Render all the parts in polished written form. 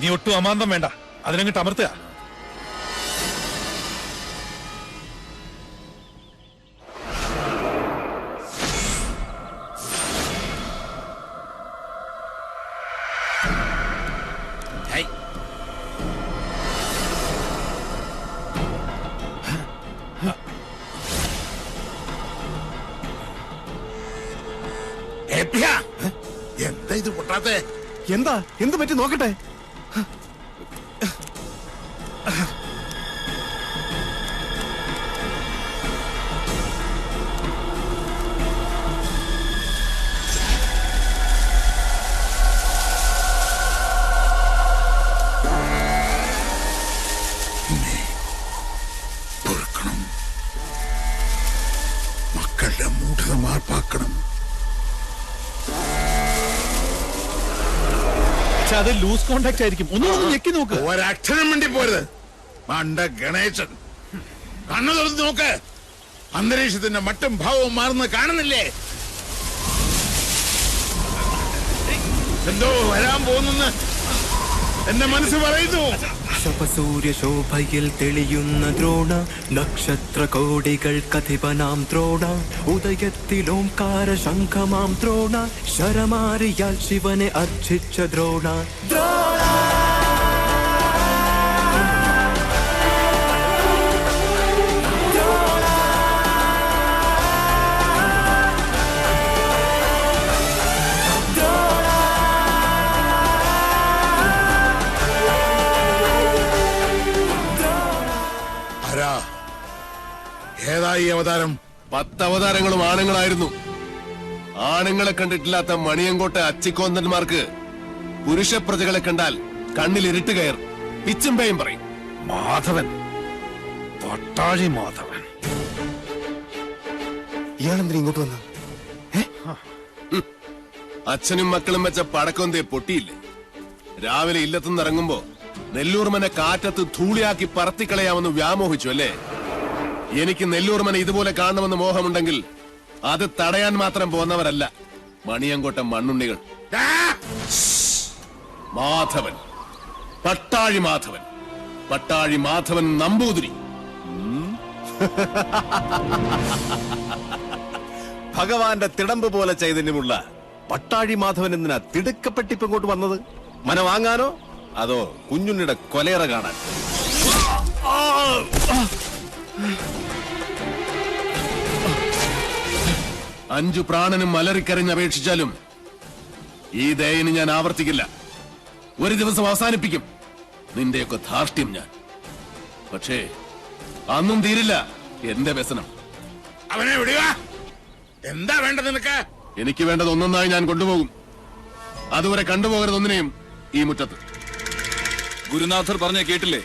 നീ ഒട്ടും അമാന്തം വേണ്ട, അതിനങ്ങിട്ട് അമർത്തുക. എന്താ ഇത് പൊട്ടാത്തെ? എന്താ എന്ത് പറ്റി നോക്കട്ടെ. പൊറുക്കണം, മക്കളുടെ മൂഢത മാർപ്പാക്കണം. അത് ലൂസ് കോണ്ടാക്ട് ആയിരിക്കും. ഒന്നും ഞെക്കി നോക്ക്. ഒരക്ഷരം വേണ്ടി പോരുത്. മണ്ട ഗണേശൻ, കണ്ണു തുറന്ന് നോക്ക്. അന്തരീക്ഷത്തിന്റെ മട്ടും ഭാവവും മാറുന്ന കാണുന്നില്ലേ? എന്തോ വരാൻ പോകുന്നെന്ന് എന്റെ മനസ്സ് പറയുന്നു. ശപസൂര്യ ശോഭയിൽ തെളിയുന്ന ദ്രോണ, നക്ഷത്ര കോടികൾ കഥിപനാം ദ്രോണ, ഉദയത്തിലോംകാര ശംഖമാം ദ്രോണ, ശരമാരിയാൽ ശിവനെ അർച്ചിച്ച ദ്രോണ. ഏതായി അവതാരം? 10 അവതാരങ്ങളും ആണുങ്ങളായിരുന്നു. ആണുങ്ങളെ കണ്ടിട്ടില്ലാത്ത മണിയങ്കോട്ട അച്ചിക്കോന്തന്മാർക്ക് പുരുഷ പ്രജകളെ കണ്ടാൽ കണ്ണിൽ ഇരുട്ട് കയർ പിച്ചും പേയും പറയും. മാധവൻ, പട്ടാഴി മാധവൻ. ഇയാളെന്തിനാ ഇങ്ങോട്ട് വന്ന? അച്ഛനും മക്കളും വെച്ച പടക്കൊന്തേ പൊട്ടിയില്ലേ? രാവിലെ ഇല്ലത്തുനിന്ന് ഇറങ്ങുമ്പോ നെല്ലൂർമനെ കാറ്റത്ത് ധൂളിയാക്കി പറത്തിക്കളയാമെന്ന് വ്യാമോഹിച്ചു അല്ലേ? എനിക്ക് നെല്ലൂർമനെ ഇതുപോലെ കാണണമെന്ന് മോഹമുണ്ടെങ്കിൽ അത് തടയാൻ മാത്രം പോന്നവരല്ല മണിയങ്കോട്ട മണ്ണുണ്ണികൾ. മാധവൻ, പട്ടാഴി മാധവൻ, പട്ടാഴി മാധവൻ നമ്പൂതിരി. ഭഗവാന്റെ തിടമ്പ് പോലെ ചൈതന്യമുള്ള പട്ടാഴി മാധവൻ എന്തിനാ തിടുക്കപ്പെട്ടിപ്പ് ഇങ്ങോട്ട് വന്നത്? മന വാങ്ങാനോ അതോ കുഞ്ഞുണ്ണിയുടെ കൊലയറ കാണാൻ? 5 പ്രാണനും അലറിക്കരഞ്ഞ് അപേക്ഷിച്ചാലും ഈ ദയന് ഞാൻ ആവർത്തിക്കില്ല. ഒരു ദിവസം അവസാനിപ്പിക്കും നിന്റെയൊക്കെ ധാർഷ്ട്യം ഞാൻ. പക്ഷേ അന്നും തീരില്ല എന്റെ വ്യസനം. അവനെ വിടുക. എന്താ വേണ്ടത് നിനക്ക്? എനിക്ക് വേണ്ടത് ഒന്നൊന്നായി ഞാൻ കൊണ്ടുപോകും. അതുവരെ കണ്ടുപോകരുതൊന്നിനെയും ഈ മുറ്റത്ത്. ഗുരുനാഥർ പറഞ്ഞ കേട്ടില്ലേ?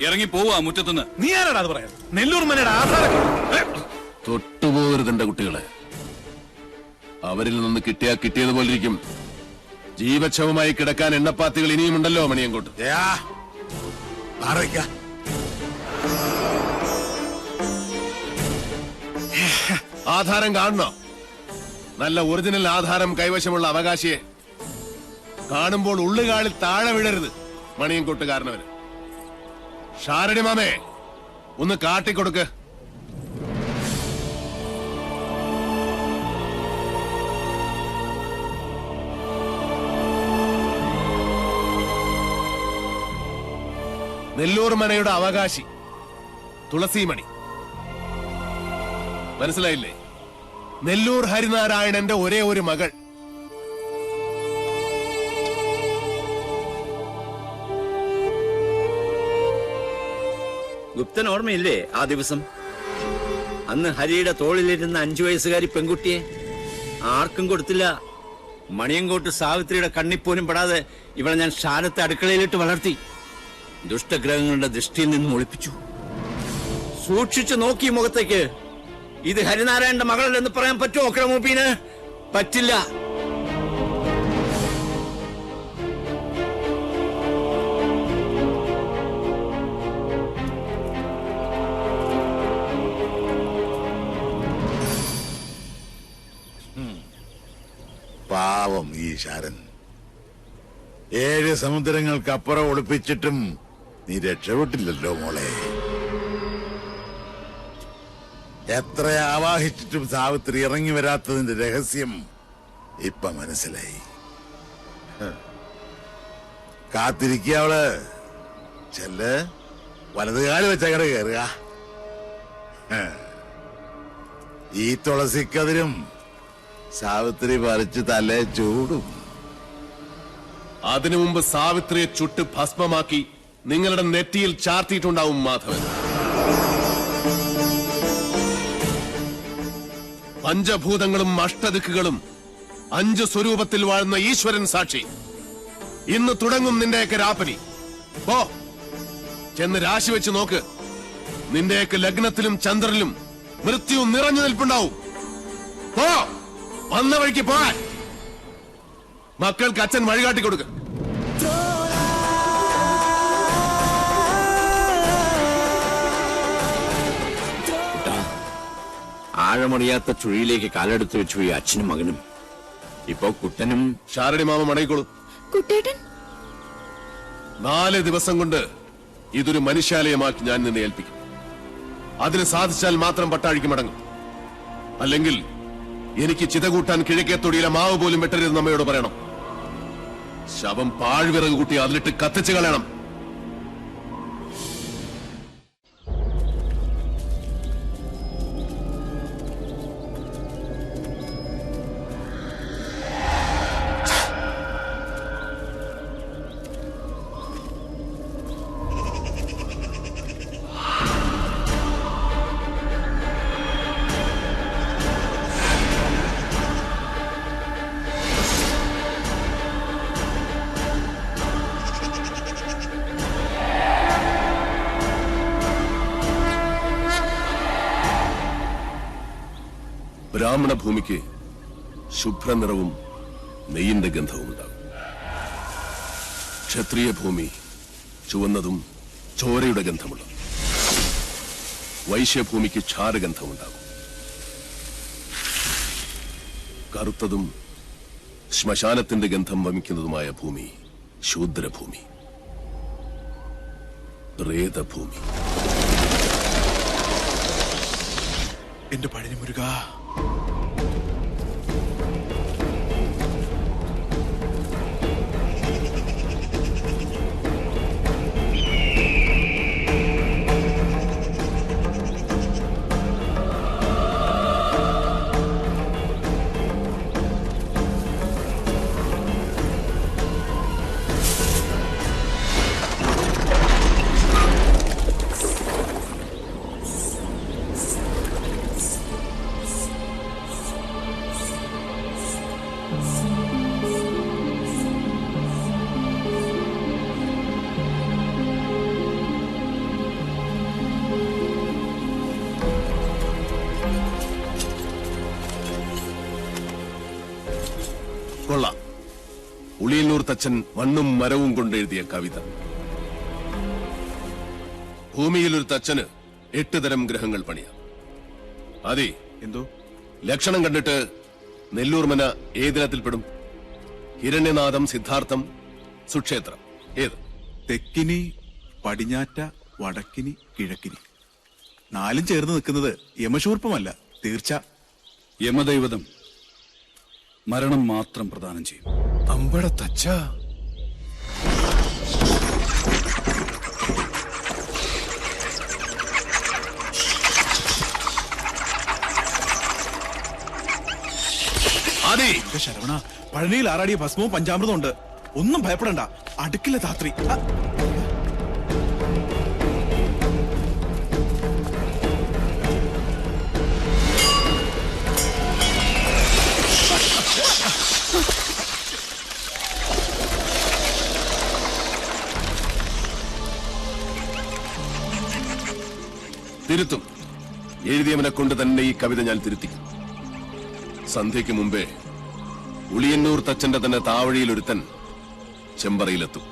ഇറങ്ങി പോവാ മുറ്റത്തുനിന്ന്. നീ ആരാടാ അത് പറയാൻ? നെല്ലൂർമനയുടെ ആധാരം തൊട്ടുപോകരുത് എന്റെ കുട്ടികളെ. അവരിൽ നിന്ന് കിട്ടിയതുപോലിരിക്കും. ജീവച്ഛവമായി കിടക്കാൻ എണ്ണപ്പാത്തികൾ ഇനിയുമുണ്ടല്ലോ മണിയങ്കോട്ട്. ആധാരം കാണണോ? നല്ല ഒറിജിനൽ ആധാരം കൈവശമുള്ള അവകാശിയെ കാണുമ്പോൾ ഉള്ളുകാളിൽ താഴെ വീഴരുത് മണിയങ്കോട്ടുകാരനവര്. ഷാരടി മാമേ, ഒന്ന് കാട്ടിക്കൊടുക്ക്. നെല്ലൂർ മനയുടെ അവകാശി തുളസിമണി. മനസ്സിലായില്ലേ? നെല്ലൂർ ഹരിനാരായണന്റെ ഒരേ ഒരു മകൾ. ഗുപ്തൻ ഓർമ്മയില്ലേ ആ ദിവസം? അന്ന് ഹരിയുടെ തോളിലിരുന്ന 5 വയസ്സുകാരി പെൺകുട്ടിയെ ആർക്കും കൊടുത്തില്ല. മണിയങ്കോട്ട് സാവിത്രിയുടെ കണ്ണിപ്പോലും പെടാതെ ഇവളെ ഞാൻ ശാലത്തെ അടുക്കളയിലിട്ട് വളർത്തി. ദുഷ്ടഗ്രഹങ്ങളുടെ ദൃഷ്ടിയിൽ നിന്ന് ഒളിപ്പിച്ചു. സൂക്ഷിച്ചു നോക്കി മുഖത്തേക്ക്. ഇത് ഹരിനാരായണന്റെ മകളല്ലെന്ന് പറയാൻ പറ്റുമോ ക്രമൂപ്പീന്? പറ്റില്ല. പാവം ഈ ശാരൻ. 7 സമുദ്രങ്ങൾക്കപ്പുറം ഒളിപ്പിച്ചിട്ടും നീ രക്ഷപ്പെട്ടില്ലല്ലോ മോളെ. എത്ര ആവാഹിച്ചിട്ടും സാവിത്രി ഇറങ്ങി വരാത്തതിന്റെ രഹസ്യം ഇപ്പൊ മനസ്സിലായി. കാത്തിരിക്കുക അവള്. ചെല്ല്, വലതുകാല് വെച്ചങ്ങട് കയറുക. ഈ തുളസിക്കതിരും സാവിത്രി പറിച്ച് തലേ ചൂടും. അതിനു മുമ്പ് സാവിത്രിയെ ചുട്ട് ഭസ്മമാക്കി നിങ്ങളുടെ നെറ്റിയിൽ ചാർത്തിയിട്ടുണ്ടാവും മാധവൻ. പഞ്ചഭൂതങ്ങളും അഷ്ടദിക്കുകളും 5 സ്വരൂപത്തിൽ വാഴുന്ന ഈശ്വരൻ സാക്ഷി. ഇന്ന് തുടങ്ങും നിന്റെയൊക്കെ രാപ്പനി. പോ, ചെന്ന് രാശി വെച്ച് നോക്ക്. നിന്റെയൊക്കെ ലഗ്നത്തിലും ചന്ദ്രനിലും മൃത്യു നിറഞ്ഞു നിൽപ്പുണ്ടാവും. പോ, വന്ന വഴിക്ക് പോകാൻ. മക്കൾക്ക് അച്ഛൻ വഴികാട്ടി കൊടുക്ക. ആഴമറിയാത്ത ചുഴിയിലേക്ക് കാലെടുത്ത് വെച്ചു ഈ അച്ഛനും മകനും. ഇപ്പൊ കുട്ടനും ഷാരടി മാമ മടങ്ങിക്കോളൂ. കുട്ടേട്ടൻ 4 ദിവസം കൊണ്ട് ഇതൊരു മനുഷ്യാലയമാക്കി ഞാൻ നിന്നെ ഏൽപ്പിക്കും. അതിന് സാധിച്ചാൽ മാത്രം പട്ടാഴിക്ക് മടങ്ങും. അല്ലെങ്കിൽ എനിക്ക് ചിത കൂട്ടാൻ കിഴക്കേത്തൊടിയിലെ മാവ് പോലും വെട്ടരുതെന്ന് അമ്മയോട് പറയണം. ശവം പാഴ്വിറക് കൂട്ടി അതിലിട്ട് കത്തിച്ചു കളയണം. ബ്രാഹ്മണ ഭൂമിക്ക് ശുഭ്രനിറവും നെയ്യിന്റെ ഗന്ധവും ഉണ്ടാകും. ക്ഷത്രിയ ഭൂമി ചുവന്നതും ചോരയുടെ ഗന്ധമുള്ളതും. വൈശ്യഭൂമിക്ക് ക്ഷാരഗന്ധമുണ്ടാകും. കറുത്തതും ശ്മശാനത്തിന്റെ ഗന്ധം വമിക്കുന്നതുമായ ഭൂമി ശൂദ്രഭൂമി, പ്രേതഭൂമി. എന്റെ പഴനി മുരുക, കൊള്ളാം. ഉളിയന്നൂർ തച്ചൻ മണ്ണും മരവും കൊണ്ടെഴുതിയ കവിത. ഭൂമിയിലൊരു തച്ചന് 8 തരം ഗ്രഹങ്ങൾ പണിയാം. അതെ, എന്തോ ലക്ഷണം കണ്ടിട്ട് നെല്ലൂർ മന ഏതിനത്തിൽപ്പെടും? ഹിരണ്യനാഥം, സിദ്ധാർത്ഥം, സുക്ഷേത്രം, ഏത്? തെക്കിനി, പടിഞ്ഞാറ്റ, വടക്കിനി, കിഴക്കിനി. 4 ചേർന്ന് നിൽക്കുന്നത് യമശൂർപ്പമല്ല, തീർച്ച. യമദൈവതം മരണം മാത്രം പ്രദാനം ചെയ്യും. അമ്പട തച്ച. അതെ, ശരവണ, പഴനിയിൽ ആറാടിയ ഭസ്മവും പഞ്ചാമൃതം ഉണ്ട്. ഒന്നും ഭയപ്പെടണ്ട, അടുക്കില്ല ധാത്രി. തിരുത്തും. എഴുതിയവനെ കൊണ്ട് തന്നെ ഈ കവിത ഞാൻ തിരുത്തിക്കും. സന്ധ്യയ്ക്ക് മുമ്പേ ഉളിയന്നൂർ തച്ചന്റെ തന്നെ താവഴിയിൽ ഒരുത്തൻ ചെമ്പറയിലെത്തും.